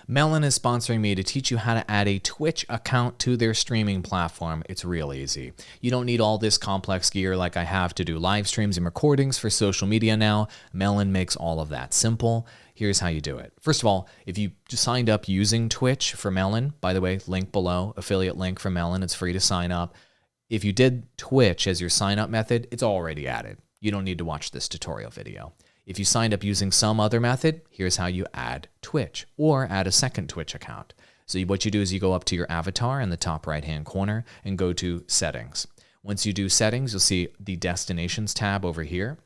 Melon is sponsoring me to teach you how to add a Twitch account to their streaming platform. It's real easy. You don't need all this complex gear like I have to do live streams and recordings for social media now. Melon makes all of that simple. Here's how you do it. First of all, if you just signed up using Twitch for Melon, by the way, link below, affiliate link for Melon, it's free to sign up. If you did Twitch as your sign up method, it's already added. You don't need to watch this tutorial video. If you signed up using some other method, here's how you add Twitch or add a second Twitch account. So what you do is you go up to your avatar in the top right-hand corner and go to Settings. Once you do Settings, you'll see the Destinations tab over here.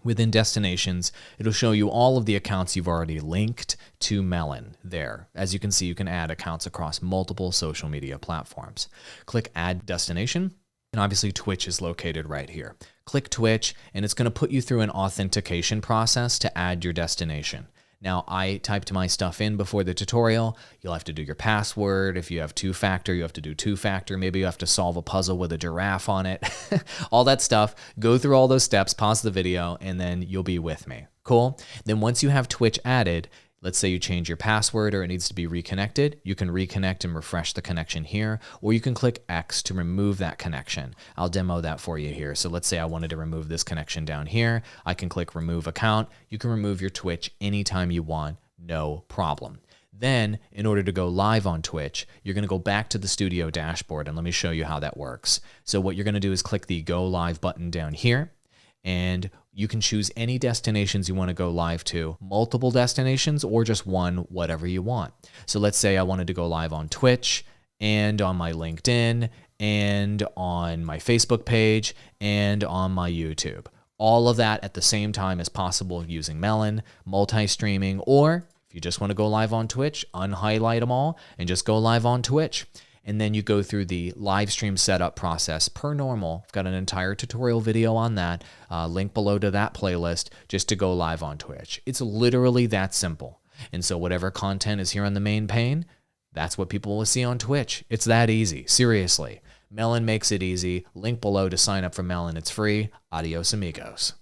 Within Destinations, it'll show you all of the accounts you've already linked to Melon there. As you can see, you can add accounts across multiple social media platforms. Click Add Destination. And obviously Twitch is located right here. Click Twitch and it's going to put you through an authentication process to add your destination. Now, I typed my stuff in before the tutorial. You'll have to do your password. If you have two-factor, you have to do two-factor. Maybe you have to solve a puzzle with a giraffe on it. All that stuff. Go through all those steps, pause the video, and then you'll be with me. Cool? Then once you have Twitch added, let's say you change your password or it needs to be reconnected, you can reconnect and refresh the connection here, or you can click X to remove that connection. I'll demo that for you here. So let's say I wanted to remove this connection down here. I can click Remove Account. You can remove your Twitch anytime you want, no problem. Then, in order to go live on Twitch, you're going to go back to the studio dashboard, and let me show you how that works. So what you're going to do is click the Go Live button down here, and you can choose any destinations you want to go live to, multiple destinations or just one, whatever you want. So let's say I wanted to go live on Twitch and on my LinkedIn and on my Facebook page and on my YouTube. All of that at the same time as possible using Melon, multi-streaming, or if you just want to go live on Twitch, unhighlight them all and just go live on Twitch. And then you go through the live stream setup process per normal. I've got an entire tutorial video on that, link below to that playlist, just to go live on Twitch. It's literally that simple. And so whatever content is here on the main pane, that's what people will see on Twitch. It's that easy, seriously. Melon makes it easy. Link below to sign up for Melon. It's free. Adios, amigos.